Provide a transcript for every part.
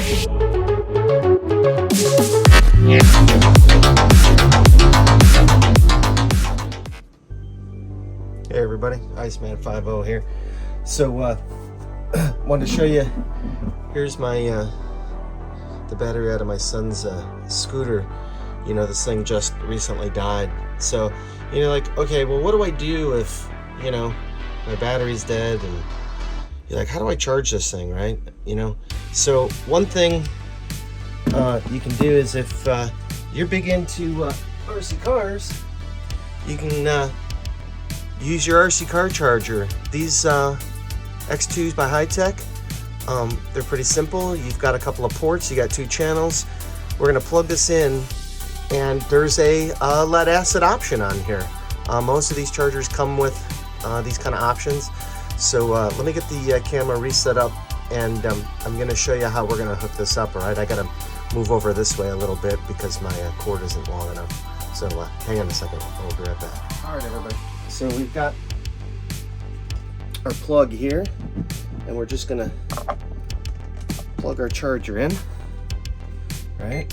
Hey everybody, Iceman50 here. So wanted to show you, here's my the battery out of my son's scooter. You know, this thing just recently died. So, you know, like, okay, well, what do I do if, you know, my battery's dead? And you're like, how do I charge this thing, right? You know, so one thing you can do is if you're big into RC cars, you can use your RC car charger. These X2s by High-Tech, they're pretty simple. You've got a couple of ports, you got 2 channels. We're gonna plug this in, and there's a lead acid option on here. Most of these chargers come with these kind of options. So let me get the camera reset up, and I'm gonna show you how we're gonna hook this up, all right? I gotta move over this way a little bit because my cord isn't long enough. So hang on a second, I'll be right back. All right, everybody. So we've got our plug here, and we're just gonna plug our charger in, right?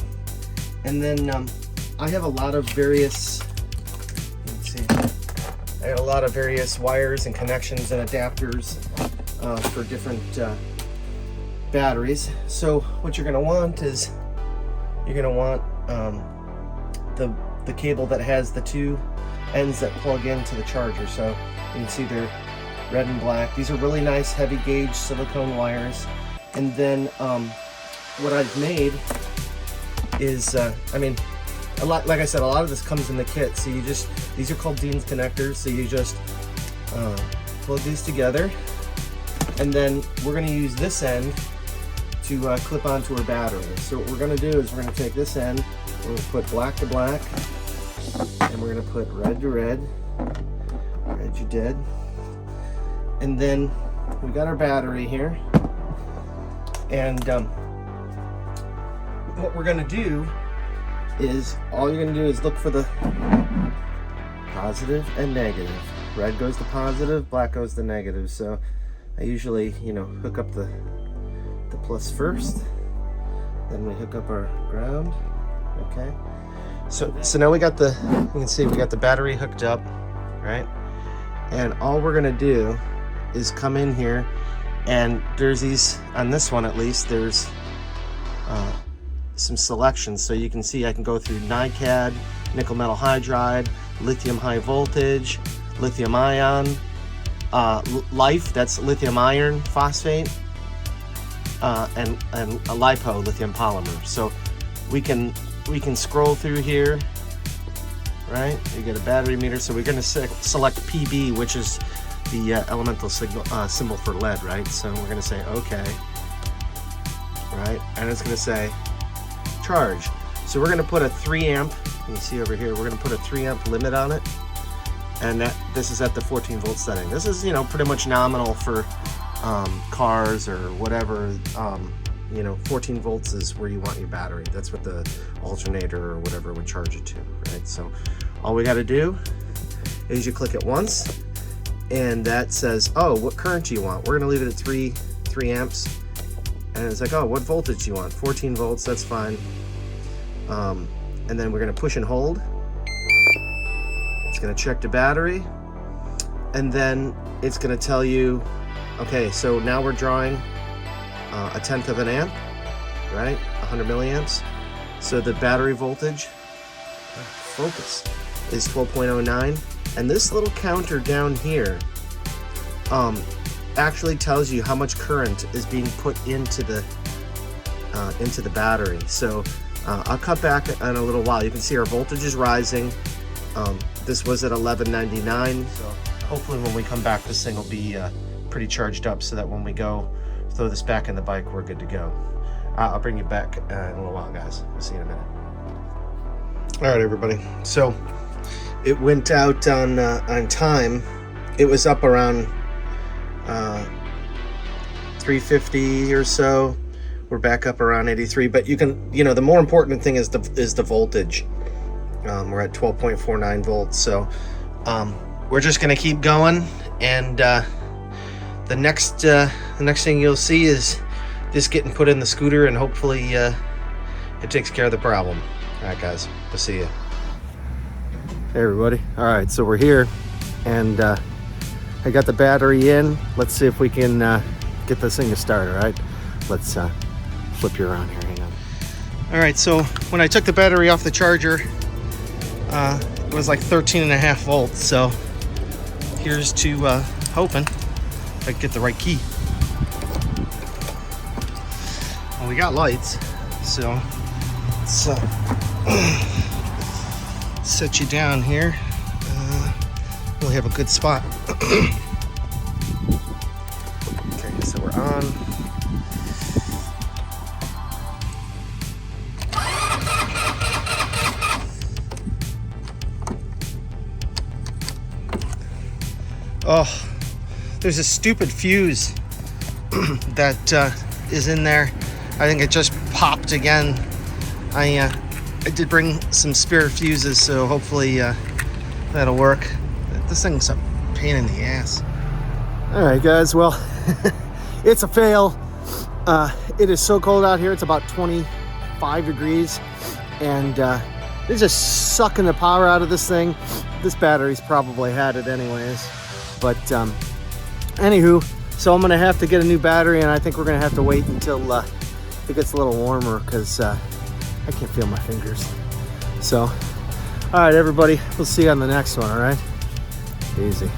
And then I have a lot of various, let's see, I have a lot of various wires and connections and adapters for different batteries. So what you're gonna want is, you're gonna want the cable that has the 2 ends that plug into the charger. So you can see they're red and black. These are really nice heavy gauge silicone wires. And then what I've made is, I mean, a lot, like I said, a lot of this comes in the kit. So you just, these are called Dean's connectors. So you just plug these together, and then we're going to use this end to clip onto our battery. So what we're going to do is we're going to take this end, we're going to put black to black, and we're going to put red to red. Red, you did. And then we got our battery here, and what we're going to do is, all you're going to do is look for the positive and negative. Red goes to positive, black goes to negative. So I usually, you know, hook up the plus first, then we hook up our ground. Okay, so now we got the, you can see we got the battery hooked up, right? And all we're gonna do is come in here, and there's these, on this one at least, there's some selections. So you can see I can go through NiCad, nickel metal hydride, lithium high voltage, lithium ion, LiFe, that's lithium iron phosphate, and a LiPo, lithium polymer. So we can scroll through here, right? You get a battery meter. So we're going to select PB, which is the elemental symbol for lead, right? So we're going to say okay, right? And it's going to say charge. So we're going to put a 3 amp, you can see over here, we're going to put a 3 amp limit on it, and this is at the 14 volt setting. This is, you know, pretty much nominal for cars or whatever. You know, 14 volts is where you want your battery. That's what the alternator or whatever would charge it to, right? So all we got to do is you click it once, and that says, oh, what current do you want? We're going to leave it at 3 amps. And it's like, oh, what voltage do you want? 14 volts, that's fine. And then we're going to push and hold. It's going to check the battery. And then it's going to tell you, okay, so now we're drawing a 1/10 of an amp, right? 100 milliamps. So the battery voltage, focus, is 12.09. And this little counter down here actually tells you how much current is being put into the battery. So I'll cut back in a little while. You can see our voltage is rising. This was at 1199. So hopefully when we come back, this thing will be pretty charged up, so that when we go throw this back in the bike, we're good to go. I'll bring you back in a little while, guys. We'll see you in a minute. All right, everybody. So it went out on time. It was up around 350 or so. We're back up around 83, but you can, you know, the more important thing is the voltage. We're at 12.49 volts. So we're just gonna keep going, and the next thing you'll see is this getting put in the scooter, and hopefully it takes care of the problem. All right, guys, we'll see you. Hey, everybody. All right, so we're here, and I got the battery in. Let's see if we can get this thing to start, all right? Let's flip you around here, hang on. All right, so when I took the battery off the charger, it was like 13.5 volts, so here's to hoping I can get the right key. Well, we got lights, so let's set you down here. We'll have a good spot. Okay, so we're on. Oh, there's a stupid fuse that is in there. I think it just popped again. I did bring some spare fuses, so hopefully that'll work. This thing's a pain in the ass. All right, guys, well, it's a fail. It is so cold out here. It's about 25 degrees, and they're just sucking the power out of this thing. This battery's probably had it anyways. But anywho, so I'm gonna have to get a new battery, and I think we're gonna have to wait until it gets a little warmer, because I can't feel my fingers. So, all right, everybody, we'll see you on the next one, all right? Easy.